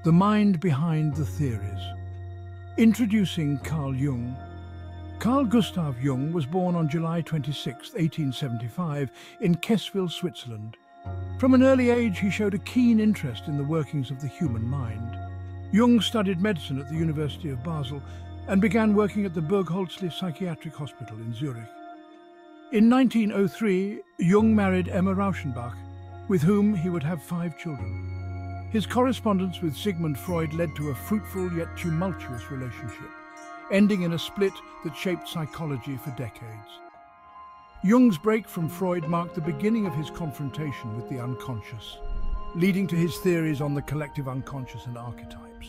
The mind behind the theories. Introducing Carl Jung. Carl Gustav Jung was born on July 26, 1875, in Kessville, Switzerland. From an early age, he showed a keen interest in the workings of the human mind. Jung studied medicine at the University of Basel and began working at the Burgholzli Psychiatric Hospital in Zurich. In 1903, Jung married Emma Rauschenbach, with whom he would have 5 children. His correspondence with Sigmund Freud led to a fruitful yet tumultuous relationship, ending in a split that shaped psychology for decades. Jung's break from Freud marked the beginning of his confrontation with the unconscious, leading to his theories on the collective unconscious and archetypes.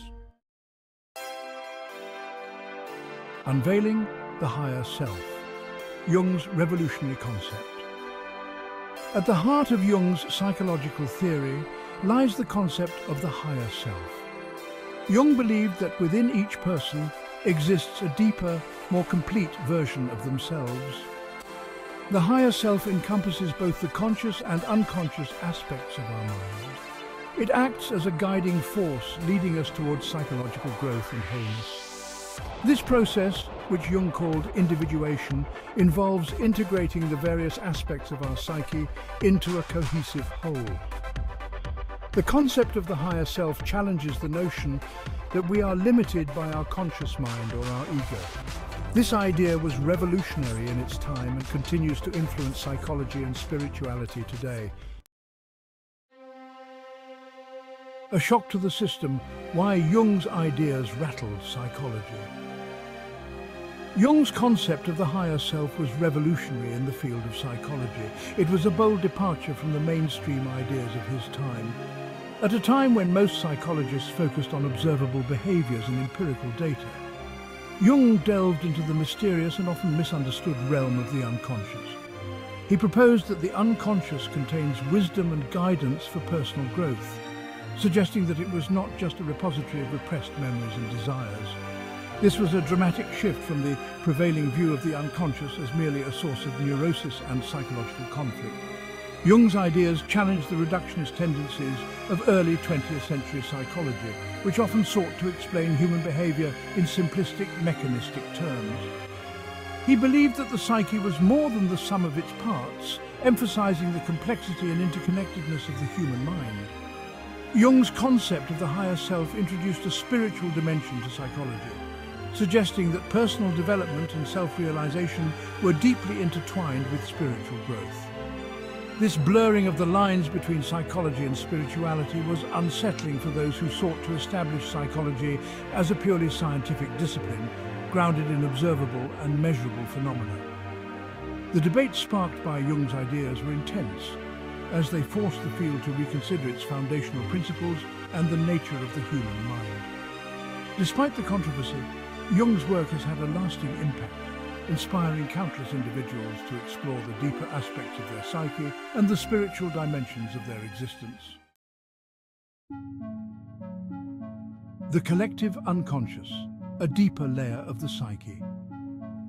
Unveiling the higher self, Jung's revolutionary concept. At the heart of Jung's psychological theory lies the concept of the higher self. Jung believed that within each person exists a deeper, more complete version of themselves. The higher self encompasses both the conscious and unconscious aspects of our mind. It acts as a guiding force, leading us towards psychological growth and wholeness. This process, which Jung called individuation, involves integrating the various aspects of our psyche into a cohesive whole. The concept of the higher self challenges the notion that we are limited by our conscious mind or our ego. This idea was revolutionary in its time and continues to influence psychology and spirituality today. A shock to the system, why Jung's ideas rattled psychology. Jung's concept of the higher self was revolutionary in the field of psychology. It was a bold departure from the mainstream ideas of his time. At a time when most psychologists focused on observable behaviors and empirical data, Jung delved into the mysterious and often misunderstood realm of the unconscious. He proposed that the unconscious contains wisdom and guidance for personal growth, suggesting that it was not just a repository of repressed memories and desires. This was a dramatic shift from the prevailing view of the unconscious as merely a source of neurosis and psychological conflict. Jung's ideas challenged the reductionist tendencies of early 20th century psychology, which often sought to explain human behavior in simplistic, mechanistic terms. He believed that the psyche was more than the sum of its parts, emphasizing the complexity and interconnectedness of the human mind. Jung's concept of the higher self introduced a spiritual dimension to psychology, suggesting that personal development and self-realization were deeply intertwined with spiritual growth. This blurring of the lines between psychology and spirituality was unsettling for those who sought to establish psychology as a purely scientific discipline, grounded in observable and measurable phenomena. The debates sparked by Jung's ideas were intense, as they forced the field to reconsider its foundational principles and the nature of the human mind. Despite the controversy, Jung's work has had a lasting impact, inspiring countless individuals to explore the deeper aspects of their psyche and the spiritual dimensions of their existence. The collective unconscious, a deeper layer of the psyche.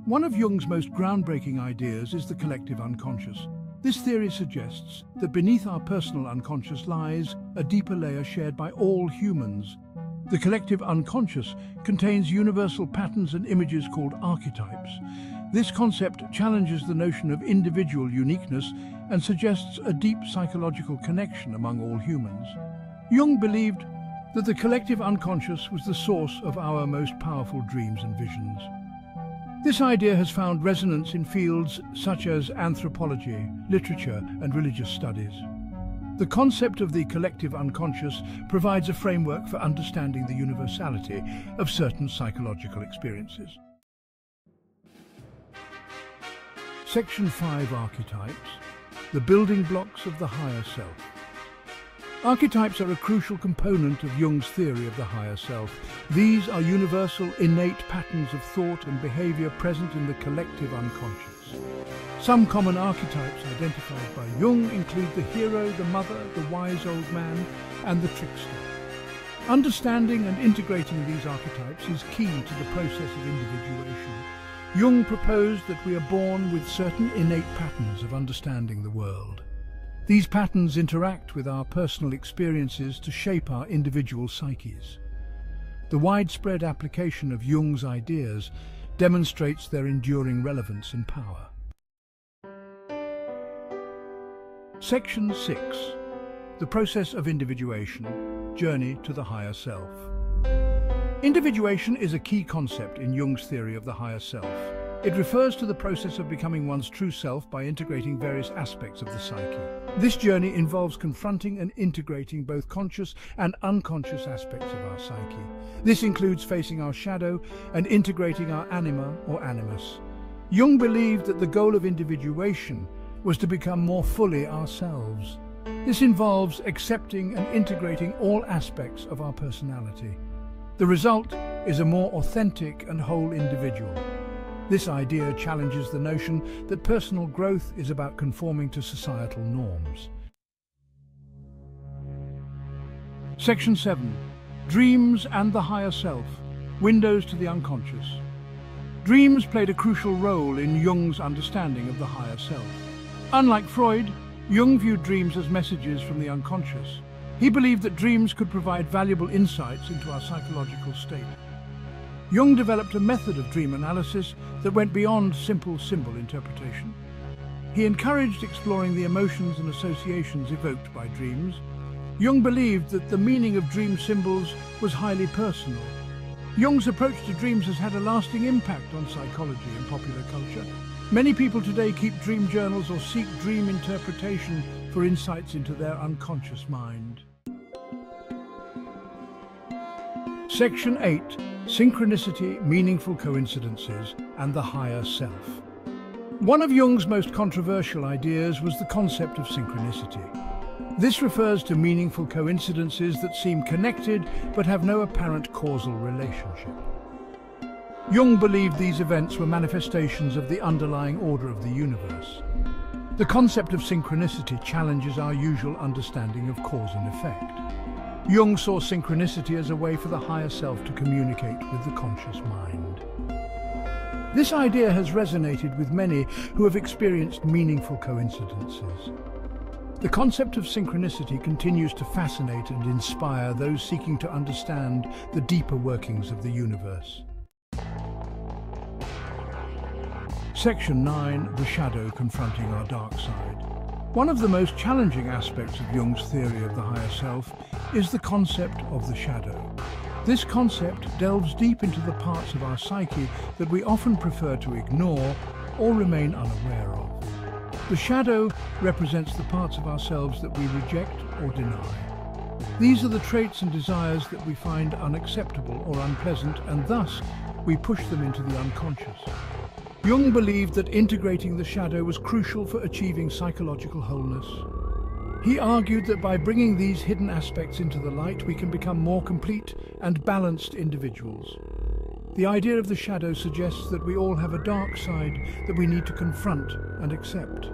One of Jung's most groundbreaking ideas is the collective unconscious. This theory suggests that beneath our personal unconscious lies a deeper layer shared by all humans. The collective unconscious contains universal patterns and images called archetypes. This concept challenges the notion of individual uniqueness and suggests a deep psychological connection among all humans. Jung believed that the collective unconscious was the source of our most powerful dreams and visions. This idea has found resonance in fields such as anthropology, literature, and religious studies. The concept of the collective unconscious provides a framework for understanding the universality of certain psychological experiences. Section 5: Archetypes, the building blocks of the higher self. Archetypes are a crucial component of Jung's theory of the higher self. These are universal, innate patterns of thought and behavior present in the collective unconscious. Some common archetypes identified by Jung include the hero, the mother, the wise old man, and the trickster. Understanding and integrating these archetypes is key to the process of individuation. Jung proposed that we are born with certain innate patterns of understanding the world. These patterns interact with our personal experiences to shape our individual psyches. The widespread application of Jung's ideas demonstrates their enduring relevance and power. Section 6. The process of individuation, journey to the higher self. Individuation is a key concept in Jung's theory of the higher self. It refers to the process of becoming one's true self by integrating various aspects of the psyche. This journey involves confronting and integrating both conscious and unconscious aspects of our psyche. This includes facing our shadow and integrating our anima or animus. Jung believed that the goal of individuation was to become more fully ourselves. This involves accepting and integrating all aspects of our personality. The result is a more authentic and whole individual. This idea challenges the notion that personal growth is about conforming to societal norms. Section 7. Dreams and the higher self. Windows to the unconscious. Dreams played a crucial role in Jung's understanding of the higher self. Unlike Freud, Jung viewed dreams as messages from the unconscious. He believed that dreams could provide valuable insights into our psychological state. Jung developed a method of dream analysis that went beyond simple symbol interpretation. He encouraged exploring the emotions and associations evoked by dreams. Jung believed that the meaning of dream symbols was highly personal. Jung's approach to dreams has had a lasting impact on psychology and popular culture. Many people today keep dream journals or seek dream interpretation for insights into their unconscious mind. Section 8. Synchronicity, meaningful coincidences, and the higher self. One of Jung's most controversial ideas was the concept of synchronicity. This refers to meaningful coincidences that seem connected but have no apparent causal relationship. Jung believed these events were manifestations of the underlying order of the universe. The concept of synchronicity challenges our usual understanding of cause and effect. Jung saw synchronicity as a way for the higher self to communicate with the conscious mind. This idea has resonated with many who have experienced meaningful coincidences. The concept of synchronicity continues to fascinate and inspire those seeking to understand the deeper workings of the universe. Section 9. The shadow confronting our dark side. One of the most challenging aspects of Jung's theory of the higher self is the concept of the shadow. This concept delves deep into the parts of our psyche that we often prefer to ignore or remain unaware of. The shadow represents the parts of ourselves that we reject or deny. These are the traits and desires that we find unacceptable or unpleasant, and thus we push them into the unconscious. Jung believed that integrating the shadow was crucial for achieving psychological wholeness. He argued that by bringing these hidden aspects into the light, we can become more complete and balanced individuals. The idea of the shadow suggests that we all have a dark side that we need to confront and accept.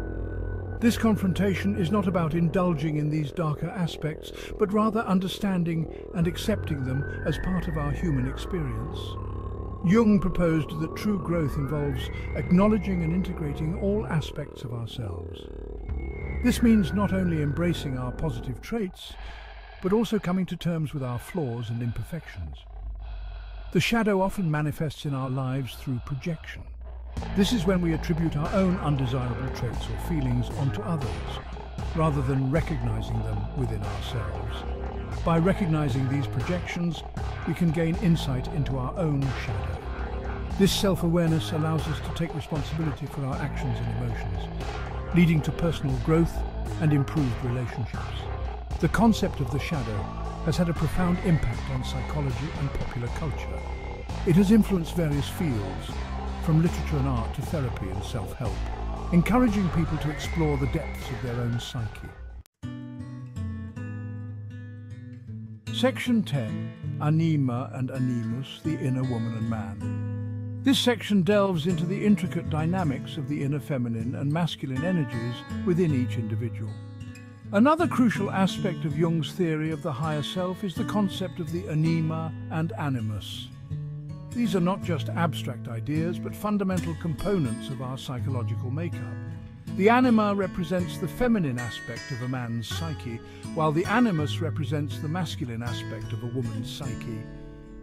This confrontation is not about indulging in these darker aspects, but rather understanding and accepting them as part of our human experience. Jung proposed that true growth involves acknowledging and integrating all aspects of ourselves. This means not only embracing our positive traits, but also coming to terms with our flaws and imperfections. The shadow often manifests in our lives through projection. This is when we attribute our own undesirable traits or feelings onto others, rather than recognizing them within ourselves. By recognizing these projections, we can gain insight into our own shadow. This self-awareness allows us to take responsibility for our actions and emotions, leading to personal growth and improved relationships. The concept of the shadow has had a profound impact on psychology and popular culture. It has influenced various fields, from literature and art to therapy and self-help, encouraging people to explore the depths of their own psyche. Section 10. Anima and Animus, the inner woman and man. This section delves into the intricate dynamics of the inner feminine and masculine energies within each individual. Another crucial aspect of Jung's theory of the higher self is the concept of the Anima and Animus. These are not just abstract ideas, but fundamental components of our psychological makeup. The anima represents the feminine aspect of a man's psyche, while the animus represents the masculine aspect of a woman's psyche.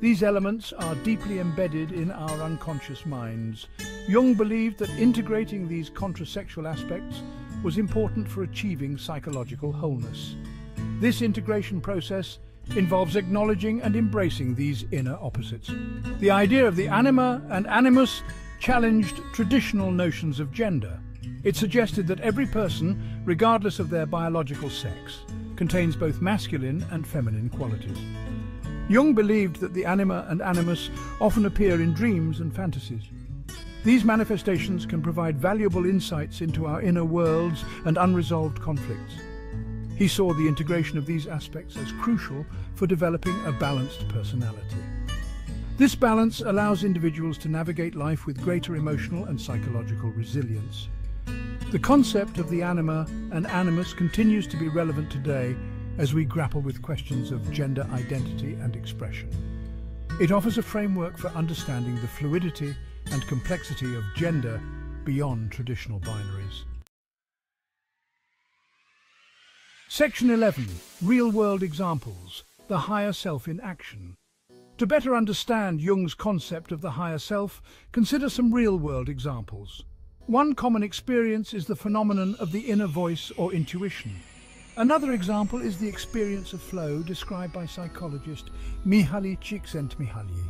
These elements are deeply embedded in our unconscious minds. Jung believed that integrating these contrasexual aspects was important for achieving psychological wholeness. This integration process involves acknowledging and embracing these inner opposites. The idea of the anima and animus challenged traditional notions of gender. It suggested that every person, regardless of their biological sex, contains both masculine and feminine qualities. Jung believed that the anima and animus often appear in dreams and fantasies. These manifestations can provide valuable insights into our inner worlds and unresolved conflicts. He saw the integration of these aspects as crucial for developing a balanced personality. This balance allows individuals to navigate life with greater emotional and psychological resilience. The concept of the anima and animus continues to be relevant today as we grapple with questions of gender identity and expression. It offers a framework for understanding the fluidity and complexity of gender beyond traditional binaries. Section 11. Real-world examples. The higher self in action. To better understand Jung's concept of the higher self, consider some real-world examples. One common experience is the phenomenon of the inner voice or intuition. Another example is the experience of flow described by psychologist Mihaly Csikszentmihalyi.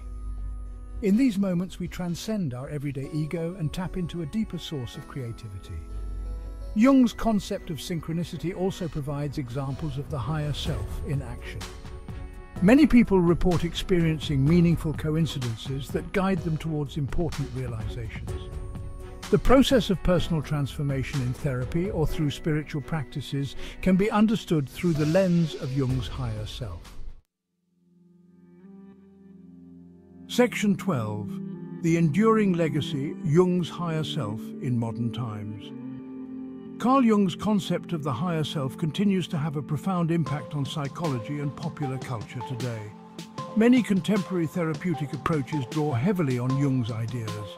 In these moments we transcend our everyday ego and tap into a deeper source of creativity. Jung's concept of synchronicity also provides examples of the higher self in action. Many people report experiencing meaningful coincidences that guide them towards important realizations. The process of personal transformation in therapy or through spiritual practices can be understood through the lens of Jung's higher self. Section 12. The enduring legacy, Jung's higher self in modern times. Carl Jung's concept of the higher self continues to have a profound impact on psychology and popular culture today. Many contemporary therapeutic approaches draw heavily on Jung's ideas.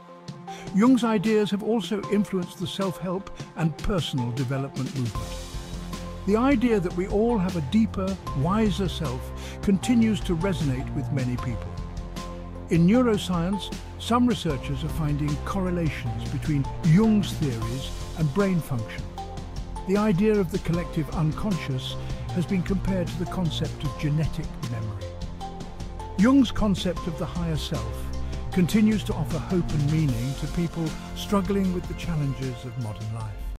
Jung's ideas have also influenced the self-help and personal development movement. The idea that we all have a deeper, wiser self continues to resonate with many people. In neuroscience, some researchers are finding correlations between Jung's theories and brain function. The idea of the collective unconscious has been compared to the concept of genetic memory. Jung's concept of the higher self continues to offer hope and meaning to people struggling with the challenges of modern life.